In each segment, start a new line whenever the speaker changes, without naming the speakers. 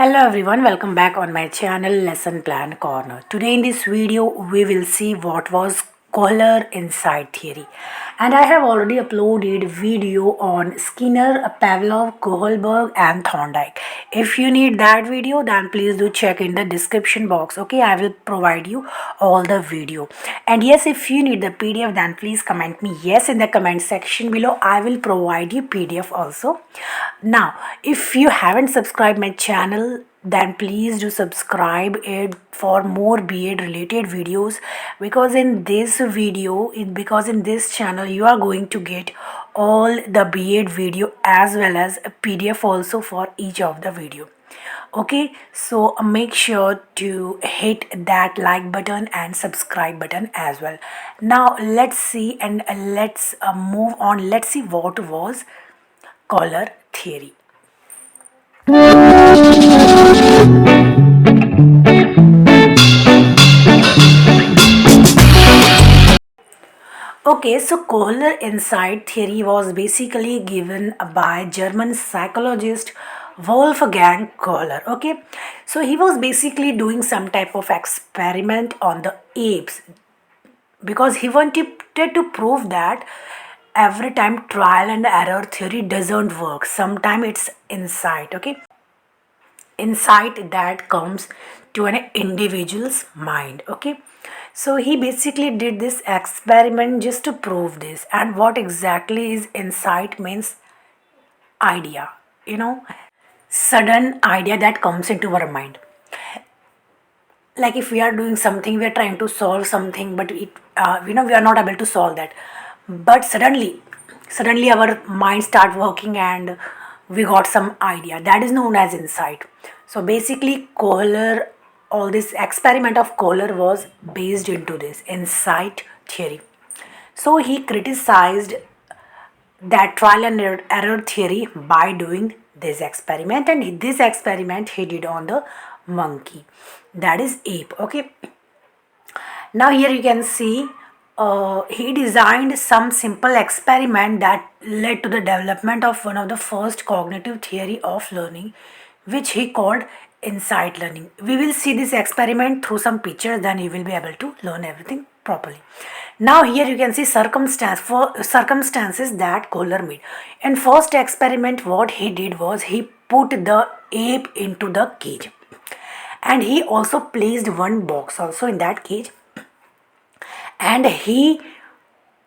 Hello everyone, welcome back on my channel Lesson Plan Corner. Today in this video we will see what was Kohler inside theory, and I have already uploaded video on Skinner, Pavlov, Kohlberg and Thorndike. If you need that video then please do check in the description box. Okay, I will provide you all the video. And yes, if you need the PDF then please comment me yes in the comment section below. I will provide you PDF also. Now if you haven't subscribed my channel then please do subscribe it for more B.Ed related videos, because in this channel you are going to get all the B.Ed video as well as a PDF also for each of the video. Okay, so make sure to hit that like button and subscribe button as well. Now let's see and let's move on. Let's see what was Kohler theory. Okay, so Kohler insight theory was basically given by German psychologist Wolfgang Kohler. Okay, so he was basically doing some type of experiment on the apes because he wanted to prove that every time trial and error theory doesn't work. Sometimes it's insight. Okay, insight that comes to an individual's mind. Okay, so he basically did this experiment just to prove this. And what exactly is insight means? Idea, sudden idea that comes into our mind. Like if we are doing something, we are trying to solve something, but we are not able to solve that, but suddenly our mind start working and we got some idea. That is known as insight. So basically Kohler, all this experiment of Kohler was based into this insight theory. So he criticized that trial and error theory by doing this experiment, and this experiment he did on the monkey, that is ape. Okay, now here you can see he designed some simple experiment that led to the development of one of the first cognitive theory of learning, which he called insight learning. We will see this experiment through some pictures, then you will be able to learn everything properly. Now here you can see circumstances that Kohler made. In first experiment what he did was he put the ape into the cage, and he also placed one box also in that cage, and he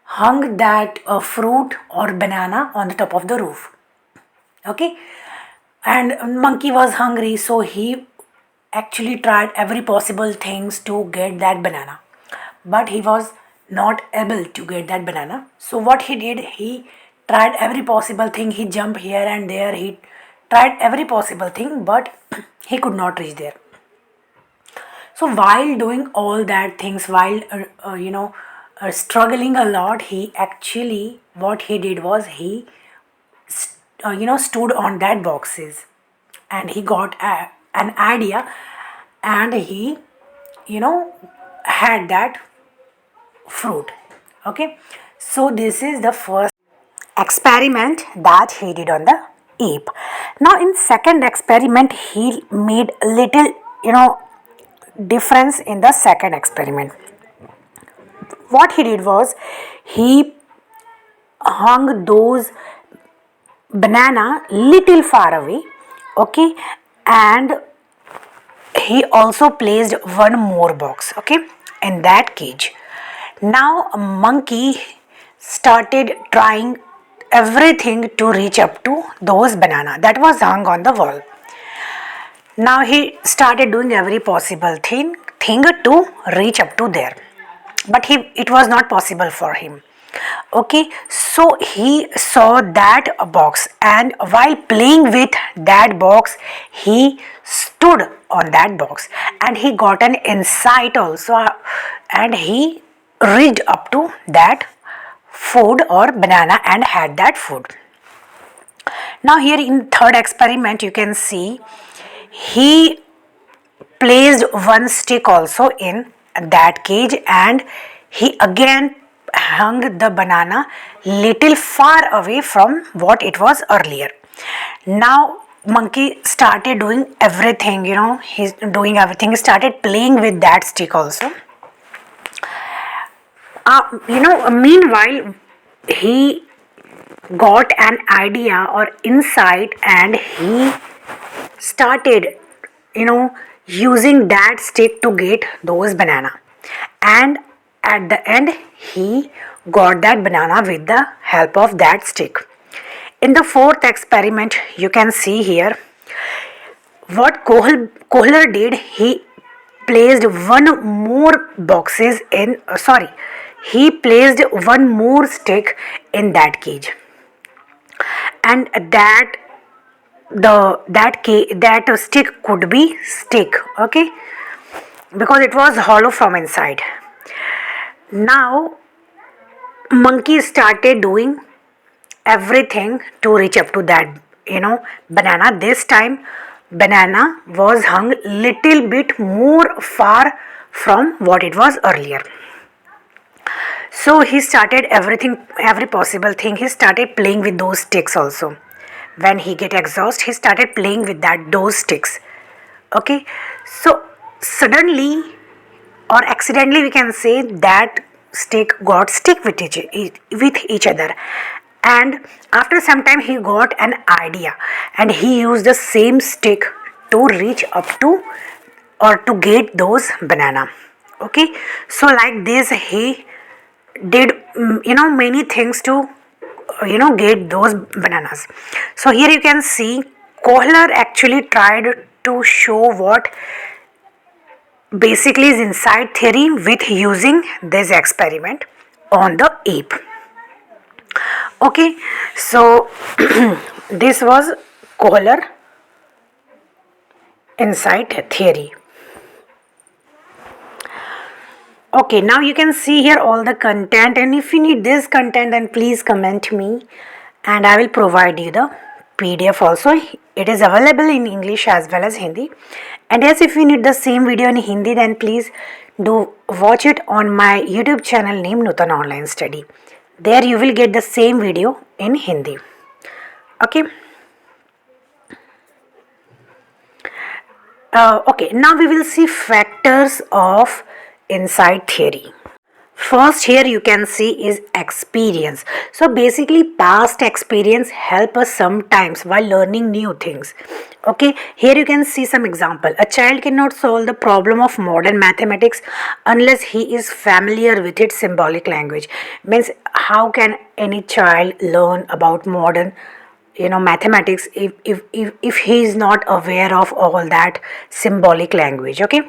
hung that fruit or banana on the top of the roof. Okay, and monkey was hungry, so he actually tried every possible things to get that banana, but he was not able to get that banana. So what he did, he tried every possible thing. He jumped here and there, he tried every possible thing, but he could not reach there. So while doing all that things, while struggling a lot, he actually, what he did was he stood on that boxes, and he got an idea, and he had that fruit. Okay, so this is the first experiment that he did on the ape. Now in second experiment he made little difference in the second experiment. What he did was he hung those banana little far away. Okay, and he also placed one more box, okay, in that cage. Now a monkey started trying everything to reach up to those banana that was hung on the wall. Now he started doing every possible thing to reach up to there, but it was not possible for him. Okay, so he saw that box, and while playing with that box he stood on that box, and he got an insight also, and he reached up to that food or banana and had that food. Now here in third experiment you can see he placed one stick also in that cage, and he again hung the banana little far away from what it was earlier. Now monkey started doing everything, he's doing everything. He started playing with that stick also. Meanwhile, he got an idea or insight, and he started, you know using that stick to get those banana. And at the end, he got that banana with the help of that stick. In the fourth experiment, you can see here what Kohler did. He placed one more boxes in sorry, he placed one more stick in that cage, and that stick could be stick, okay, because it was hollow from inside. Now monkey started doing everything to reach up to that, banana. This time banana was hung little bit more far from what it was earlier. So he started every possible thing. He started playing with those sticks also. When he get exhausted, he started playing with those sticks. Okay, so suddenly or accidentally, we can say that stick got stick with each other. And after some time, he got an idea, and he used the same stick to reach up to or to get those banana. Okay, so like this he did many things to get those bananas. So here you can see Kohler actually tried to show what basically is inside theory with using this experiment on the ape. Okay, so this was Kohler inside theory. Okay, now you can see here all the content, and if you need this content, then please comment me and I will provide you the PDF also. It is available in English as well as Hindi. And yes, if you need the same video in Hindi, then please do watch it on my YouTube channel named Nutan Online Study. There you will get the same video in Hindi. Okay. Okay, now we will see factors of insight theory. First, here you can see is experience. So basically past experience help us sometimes while learning new things. Okay, here you can see some example. A child cannot solve the problem of modern mathematics unless he is familiar with its symbolic language. Means how can any child learn about modern mathematics if he is not aware of all that symbolic language. Okay.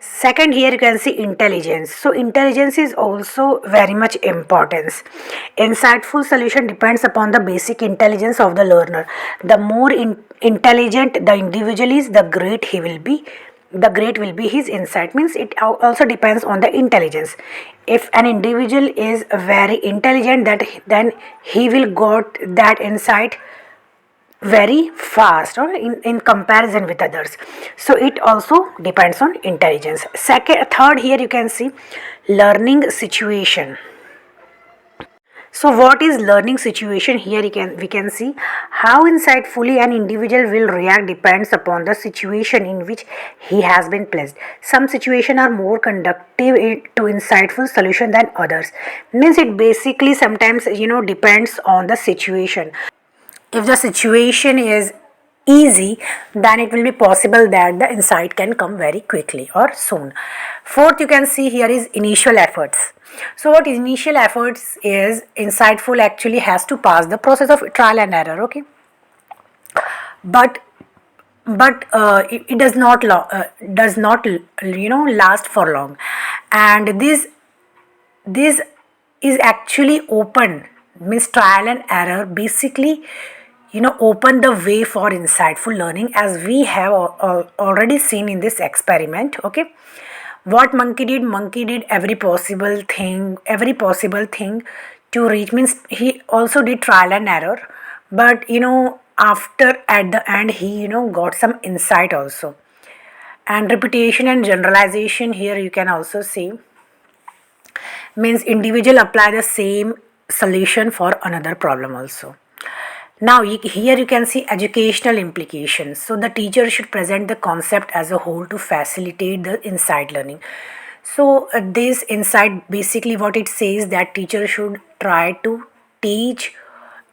Second, here you can see intelligence. So intelligence is also very much important. Insightful solution depends upon the basic intelligence of the learner. The more intelligent the individual is, the great he will be. The great will be his insight. Means it also depends on the intelligence. If an individual is very intelligent, then he will got that insight very fast or in comparison with others. So it also depends on intelligence. Third, here you can see learning situation. So what is learning situation? Here we can see how insightfully an individual will react depends upon the situation in which he has been placed. Some situations are more conducive to insightful solution than others. Means it basically sometimes depends on the situation. If the situation is easy, then it will be possible that the insight can come very quickly or soon. Fourth, you can see here is initial efforts. So what initial efforts is, insightful actually has to pass the process of trial and error. Okay, but it does not last for long, and this is actually open. Means trial and error basically open the way for insightful learning, as we have already seen in this experiment. Okay, what monkey did every possible thing to reach. Means he also did trial and error, but after at the end he got some insight also. And repetition and generalization, here you can also see, means individual apply the same solution for another problem also. Now here you can see educational implications. So the teacher should present the concept as a whole to facilitate the insight learning. So this insight, basically what it says, that teacher should try to teach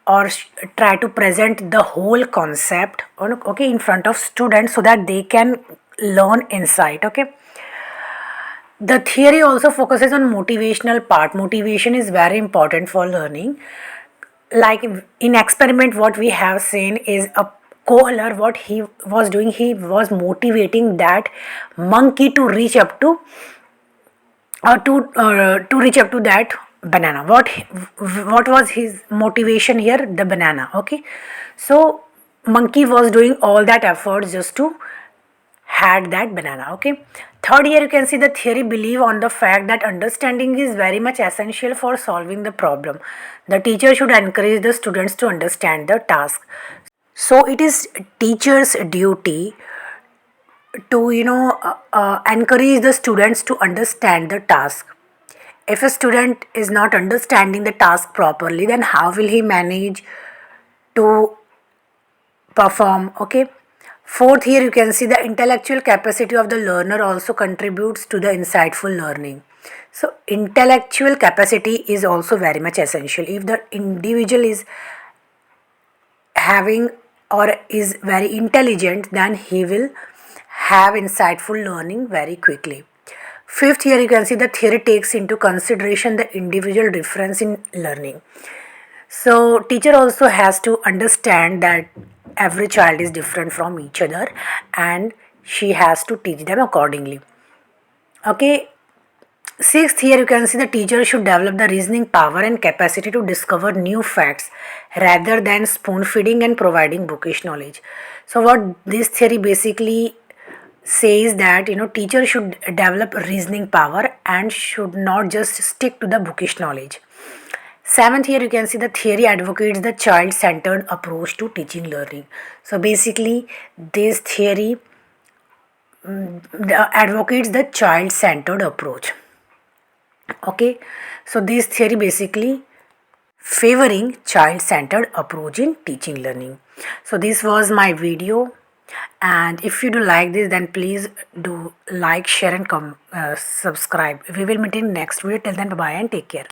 or try to present the whole concept okay in front of students so that they can learn insight. Okay, the theory also focuses on motivational part. Motivation is very important for learning. Like in experiment what we have seen is a Kohler, what he was doing, he was motivating that monkey to reach up to to reach up to that banana. What was his motivation here? The banana. Okay, so monkey was doing all that effort just to had that banana. Okay, third, here you can see the theory believe on the fact that understanding is very much essential for solving the problem. The teacher should encourage the students to understand the task. So it is teacher's duty to encourage the students to understand the task. If a student is not understanding the task properly, then how will he manage to perform? Okay, fourth, here you can see the intellectual capacity of the learner also contributes to the insightful learning. So intellectual capacity is also very much essential. If the individual is having or is very intelligent, then he will have insightful learning very quickly. Fifth, here you can see the theory takes into consideration the individual difference in learning. So teacher also has to understand that every child is different from each other and she has to teach them accordingly. Okay, sixth, here you can see the teacher should develop the reasoning power and capacity to discover new facts rather than spoon feeding and providing bookish knowledge. So what this theory basically says, that teacher should develop reasoning power and should not just stick to the bookish knowledge. Seventh, here you can see the theory advocates the child centered approach to teaching learning. So basically this theory advocates the child centered approach. Okay, so this theory basically favoring child centered approach in teaching learning. So this was my video, and if you do like this, then please do like, share and subscribe. We will meet in next video. Till then, bye bye and take care.